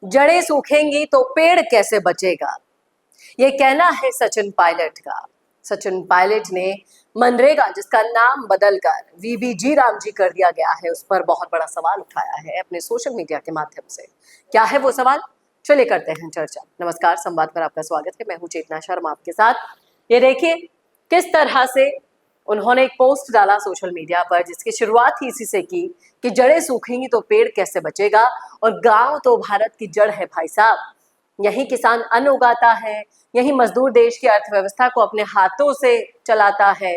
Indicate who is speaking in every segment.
Speaker 1: जड़ें सूखेंगी तो पेड़ कैसे बचेगा, ये कहना है सचिन पायलट का। सचिन पायलट ने मनरेगा, जिसका नाम बदलकर वीबीजी रामजी कर दिया गया है, उस पर बहुत बड़ा सवाल उठाया है अपने सोशल मीडिया के माध्यम से। क्या है वो सवाल, चलिए करते हैं चर्चा। नमस्कार, संवाद पर आपका स्वागत है। मैं हूं चेतना शर्मा आपके साथ। ये देखिए किस तरह से उन्होंने एक पोस्ट डाला सोशल मीडिया पर, जिसकी शुरुआत ही इसी से की कि जड़ें सूखेंगी तो पेड़ कैसे बचेगा। और गांव तो भारत की जड़ है भाई साहब, यही किसान अन्न उगाता है, यही मजदूर देश की अर्थव्यवस्था को अपने हाथों से चलाता है।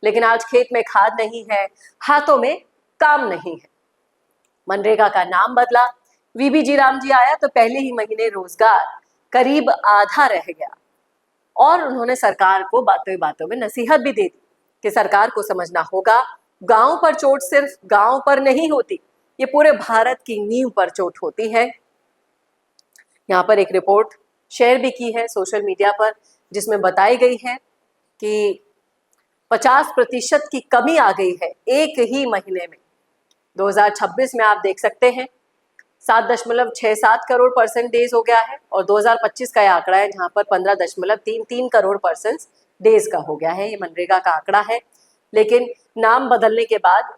Speaker 1: लेकिन आज खेत में खाद नहीं है, हाथों में काम नहीं है। मनरेगा का नाम बदला, वीबीजी रामजी आया तो पहले ही महीने रोजगार करीब आधा रह गया। और उन्होंने सरकार को बातों बातों में नसीहत भी दे दी कि सरकार को समझना होगा, गांव पर चोट सिर्फ गांव पर नहीं होती, ये पूरे भारत की नींव पर चोट होती है। यहाँ पर एक रिपोर्ट शेयर भी की है सोशल मीडिया पर, जिसमें बताई गई है कि 50% की कमी आ गई है एक ही महीने में। 2026 में आप देख सकते हैं 7.67 करोड़ पर्सन डेज हो गया है, और 2025 का यह आंकड़ा है जहां पर 15.33 करोड़ पर्सन डेज का हो गया है। ये मनरेगा का आंकड़ा है, लेकिन नाम बदलने के बाद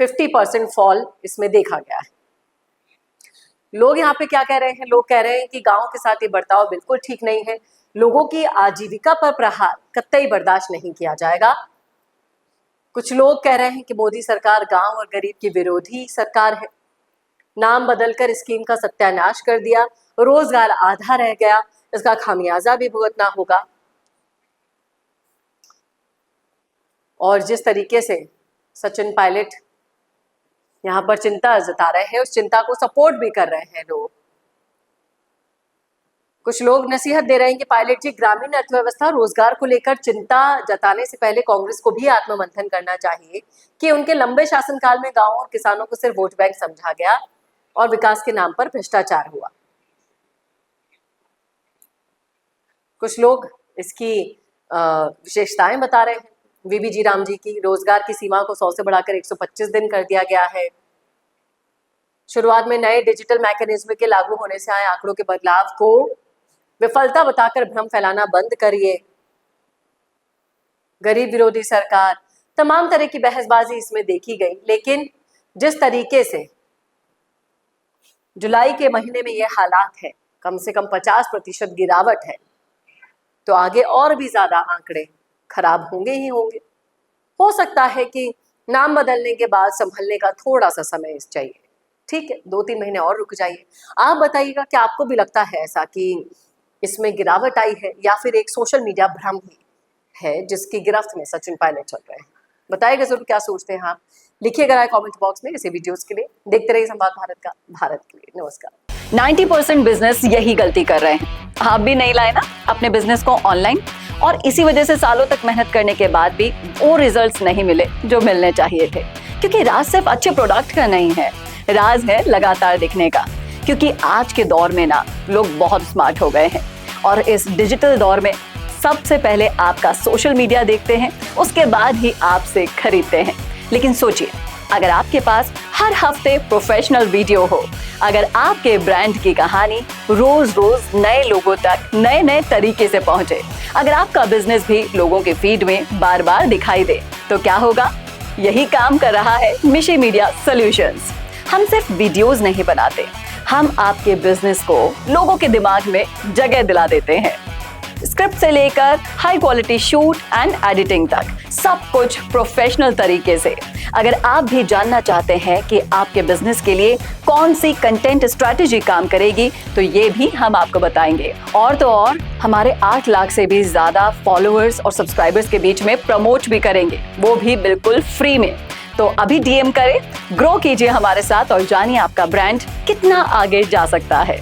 Speaker 1: 50% फॉल इसमें देखा गया है। लोग यहाँ पे क्या कह रहे हैं, लोग कह रहे हैं कि गांव के साथ ये बर्ताव बिल्कुल ठीक नहीं है, लोगों की आजीविका पर प्रहार कतई बर्दाश्त नहीं किया जाएगा। कुछ लोग कह रहे हैं कि मोदी सरकार गांव और गरीब की विरोधी सरकार है, नाम बदलकर स्कीम का सत्यानाश कर दिया, रोजगार आधा रह गया, इसका खामियाजा भी भुगतना होगा। और जिस तरीके से सचिन पायलट यहाँ पर चिंता जता रहे हैं, उस चिंता को सपोर्ट भी कर रहे हैं लोग। कुछ लोग नसीहत दे रहे हैं कि पायलट जी, ग्रामीण अर्थव्यवस्था रोजगार को लेकर चिंता जताने से पहले कांग्रेस को भी आत्ममंथन करना चाहिए कि उनके लंबे शासनकाल में गांवों और किसानों को सिर्फ वोट बैंक समझा गया और विकास के नाम पर भ्रष्टाचार हुआ। कुछ लोग इसकी विशेषताएं बता रहे हैं वीबीजी रामजी की। रोजगार की सीमा को 100 से बढ़ाकर 125 दिन कर दिया गया है। शुरुआत में नए डिजिटल मैकेनिज्म के लागू होने से आए आंकड़ों के बदलाव को विफलता बताकर भ्रम फैलाना बंद करिए। गरीब विरोधी सरकार, तमाम तरह की बहसबाजी इसमें देखी गई। लेकिन जिस तरीके से जुलाई के महीने में यह हालात है, कम से कम 50% गिरावट है, तो आगे और भी ज्यादा आंकड़े खराब होंगे ही होंगे। हो सकता है कि नाम बदलने के बाद संभलने का थोड़ा सा समय चाहिए, ठीक है, 2-3 महीने और रुक जाइए। आप बताइएगा कि आपको भी लगता है ऐसा कि इसमें गिरावट आई है, या फिर एक सोशल मीडिया भ्रम ही है जिसकी गिरफ्त में सचिन पायलट चल रहे हैं। बताइएगा जरूर क्या सोचते हैं आप, लिखिएगा कमेंट बॉक्स में। इसी वीडियोस के लिए देखते रहिए संवाद भारत का, भारत के लिए। नमस्कार।
Speaker 2: 90% बिजनेस यही गलती कर रहे हैं। आप भी नहीं लाए ना अपने बिजनेस को ऑनलाइन, और इसी वजह से सालों तक मेहनत करने के बाद भी वो रिजल्ट्स नहीं मिले जो मिलने चाहिए थे। क्योंकि राज सिर्फ अच्छे प्रोडक्ट का नहीं है, राज है लगातार दिखने का। क्योंकि आज के दौर में ना लोग बहुत स्मार्ट हो गए हैं, और इस डिजिटल दौर में सबसे पहले आपका सोशल मीडिया देखते हैं, उसके बाद ही आपसे खरीदते हैं। लेकिन सोचिए, अगर आपके पास हर हफ्ते प्रोफेशनल वीडियो हो, अगर आपके ब्रांड की कहानी रोज रोज नए लोगों तक नए नए तरीके से पहुंचे, अगर आपका बिजनेस भी लोगों के फीड में बार बार दिखाई दे, तो क्या होगा? यही काम कर रहा है मिशी मीडिया सॉल्यूशंस। हम सिर्फ वीडियोस नहीं बनाते, हम आपके बिजनेस को लोगों के दिमाग में जगह दिला देते हैं। स्क्रिप्ट से लेकर high quality shoot and editing तक सब कुछ प्रोफेशनल तरीके से। अगर आप भी जानना चाहते हैं कि आपके बिजनेस के लिए कौन सी कंटेंट स्ट्रैटेजी काम करेगी, तो ये भी हम आपको बताएंगे। और तो और हमारे 8 लाख से भी ज्यादा फॉलोअर्स और सब्सक्राइबर्स के बीच में प्रमोट भी करेंगे, वो भी बिल्कुल फ्री में। तो अभी डीएम करें, ग्रो कीजिए हमारे साथ और जानिए आपका ब्रांड कितना आगे जा सकता है।